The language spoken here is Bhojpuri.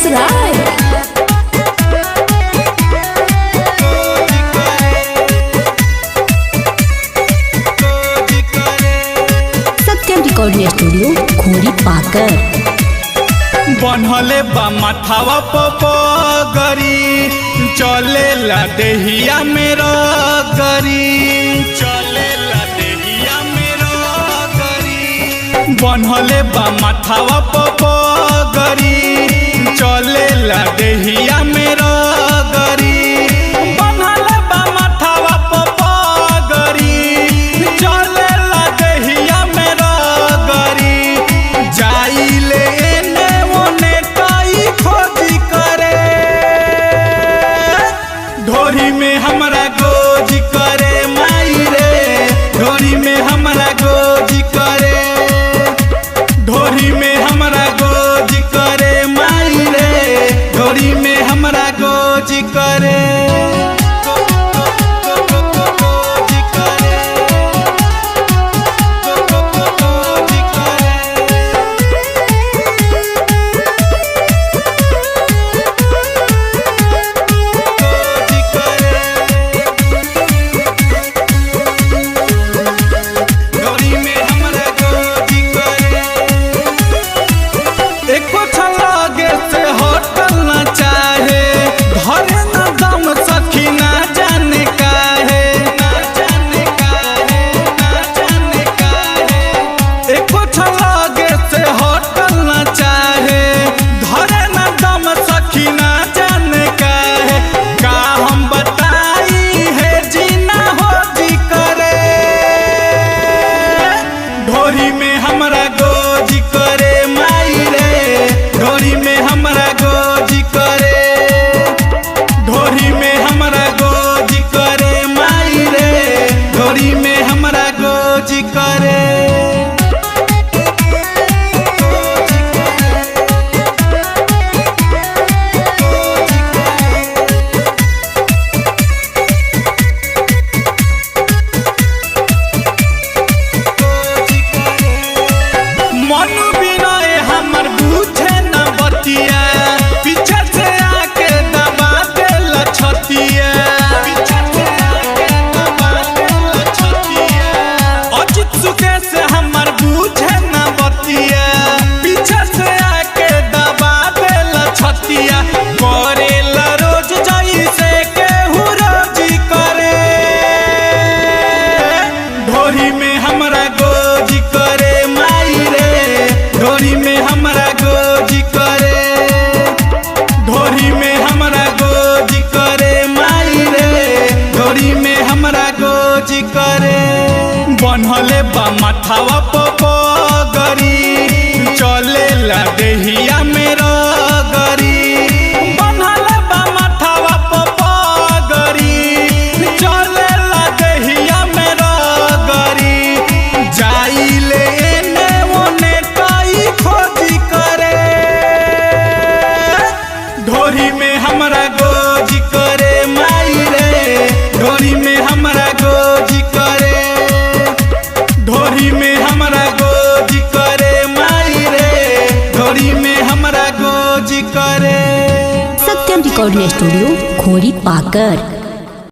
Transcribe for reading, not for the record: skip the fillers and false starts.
राय। सत्यम रिकॉर्डिंग स्टूडियो खोरी पाकर। बनहले बा माथावा पगरी चले ला देहिया मेरो गरी चले ला देहिया मेरो गरी बनहले बा माथावा पगरी चले ला देहिया मेरो गरी बनहले बा माथावा पगरी चले ला देहिया मेरो गरी जाइले ढोरी में हमरा गोजी करे माई रे ढोरी में हमरा गोजी करे ढोरी में हमरा गोजी करे माई रे ढोरी में हमरा गोजी करे ढोरी में हमरा गोजी करे माई रे ढोरी में हमरा गोजी करे ढोरी में हमरा गोजी करे माई रे ढोरी में हमरा गोजी करे ढोरी में हमरा गोजी करे माई रे ढोरी में हमरा गोजी करे ढोरी में हमरा गोजी करे माई रे ढोरी में हमरा गोजी करे बनहले बा माथावा पगरी चले ला देहिया मेरो गरी बनहले बा माथावा पगरी चले ला देहिया मेरो गरी जाइले एने ओने काई खोजी करे ढोरी में हमरा गोजी करे माई रे ढोरी में हमरा गोजी करे ढोरी में हमरा गोजी करे माई रे ढोरी में हमरा गोजी करे। सत्यम रिकॉर्डिंग स्टूडियो खोरी पाकर।